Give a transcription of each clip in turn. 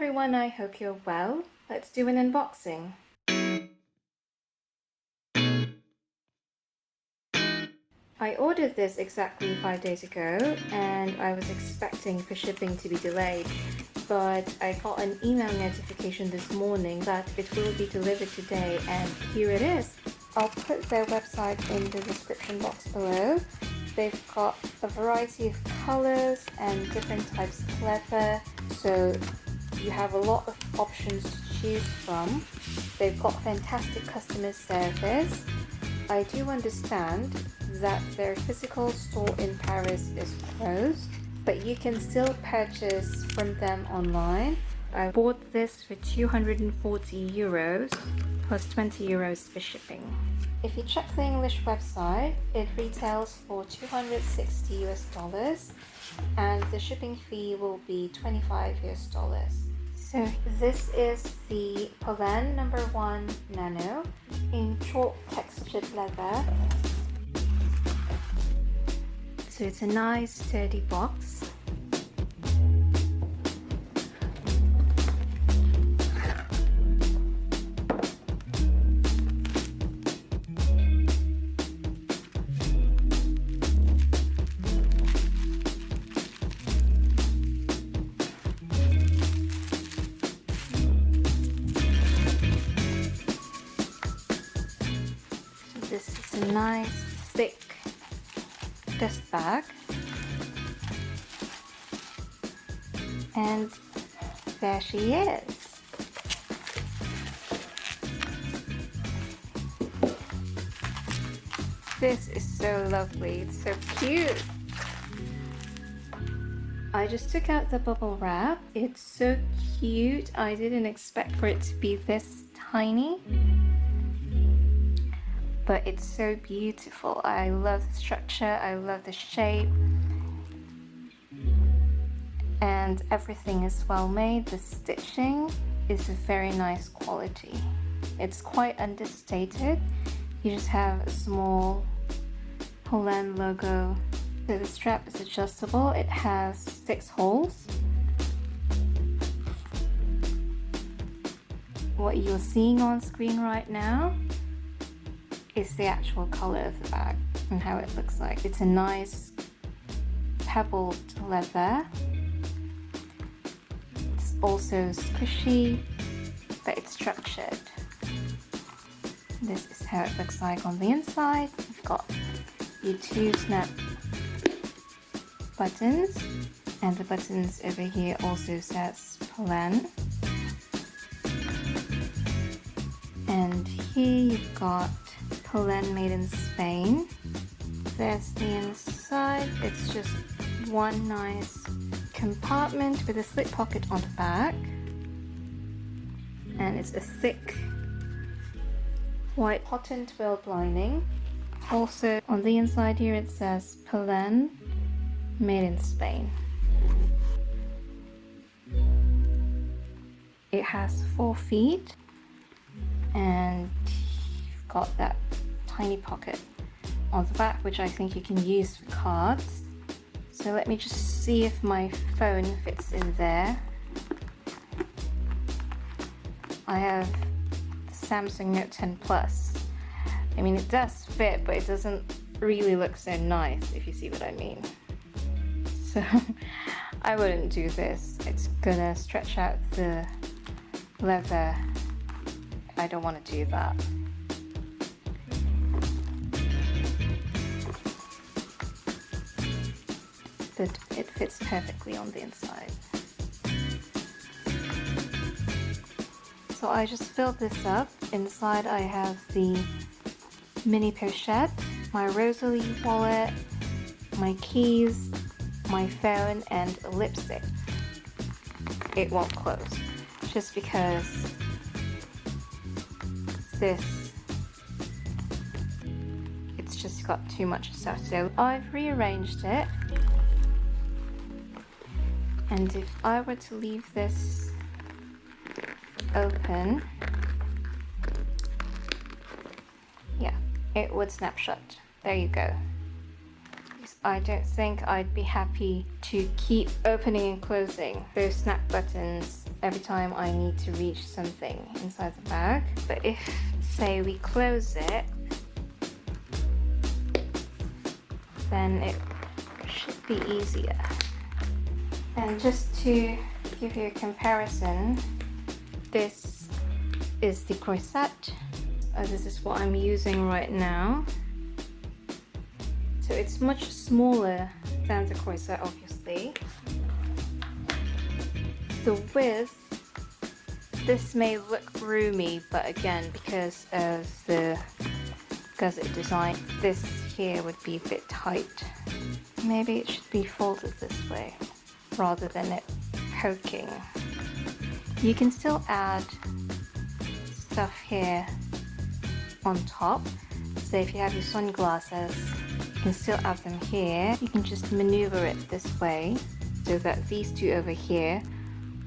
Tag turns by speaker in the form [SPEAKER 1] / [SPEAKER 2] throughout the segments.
[SPEAKER 1] everyone, I hope you're well. Let's do an unboxing. I ordered this exactly 5 days ago and I was expecting for shipping to be delayed, but I got an email notification this morning that it will be delivered today, and here it is. I'll put their website in the description box below. They've got a variety of colors and different types of leather, so you have a lot of options to choose from. They've got fantastic customer service. I do understand that their physical store in Paris is closed, but you can still purchase from them online. I bought this for 240 euros plus 20 euros for shipping. If you check the English website, it retails for 260 US dollars and the shipping fee will be 25 US dollars. So this is the Polène No. 1 Nano in chalk textured leather. So it's a nice sturdy box. This is a nice thick dust bag, and there she is. This is so lovely, it's so cute. I just took out the bubble wrap. It's so cute. I didn't expect for it to be this tiny, but it's so beautiful. I love the structure, I love the shape, and everything is well made. The stitching is a very nice quality. It's quite understated. You just have a small Polène logo. So the strap is adjustable. It has 6 holes. What you're seeing on screen right now is the actual color of the bag and how it looks like. It's a nice pebbled leather. It's also squishy, but it's structured. This is how it looks like on the inside. You've got your 2 snap buttons, and the buttons over here also says Polène. And here you've got Polène made in Spain. There's the inside. It's just one nice compartment with a slip pocket on the back, and it's a thick white cotton twilled lining. Also on the inside here it says Polène made in Spain. It has 4 feet and you've got that tiny pocket on the back, which I think you can use for cards. So let me just see if my phone fits in there. I have the Samsung Note 10 Plus. I mean, it does fit, but it doesn't really look so nice, if you see what I mean. So I wouldn't do this. It's gonna stretch out the leather. I don't want to do that. But it fits perfectly on the inside. So I just filled this up. Inside I have the mini pochette, my Rosalie wallet, my keys, my phone, and a lipstick. It won't close just because it's just got too much stuff. So I've rearranged it, and if I were to leave this open, yeah, it would snap shut. There you go. I don't think I'd be happy to keep opening and closing those snap buttons every time I need to reach something inside the bag. But if, say, we close it, then it should be easier. And just to give you a comparison, this is the Croisette. This is what I'm using right now. So it's much smaller than the Croisette, obviously. The width, this may look roomy, but again, because of the gusset design, this here would be a bit tight. Maybe it should be folded this way rather than it poking. You can still add stuff here on top. So if you have your sunglasses, you can still add them here. You can just maneuver it this way so that these two over here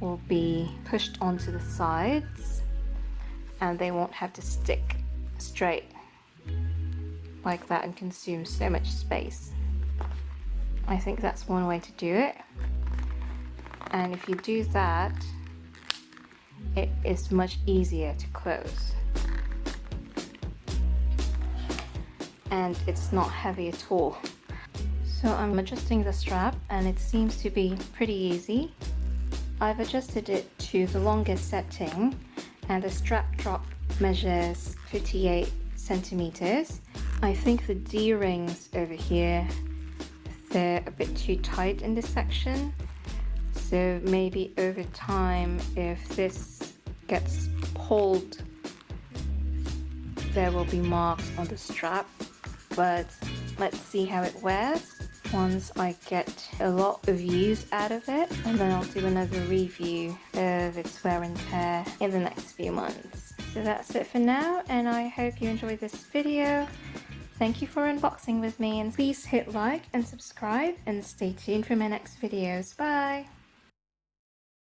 [SPEAKER 1] will be pushed onto the sides and they won't have to stick straight like that and consume so much space. I think that's one way to do it. And if you do that, it is much easier to close. And it's not heavy at all. So I'm adjusting the strap and it seems to be pretty easy. I've adjusted it to the longest setting and the strap drop measures 58 centimeters. I think the D-rings over here, they're a bit too tight in this section. So maybe over time, if this gets pulled, there will be marks on the strap. But let's see how it wears once I get a lot of use out of it, and then I'll do another review of its wear and tear in the next few months. So that's it for now, and I hope you enjoyed this video. Thank you for unboxing with me, and please hit like and subscribe and stay tuned for my next videos. Bye!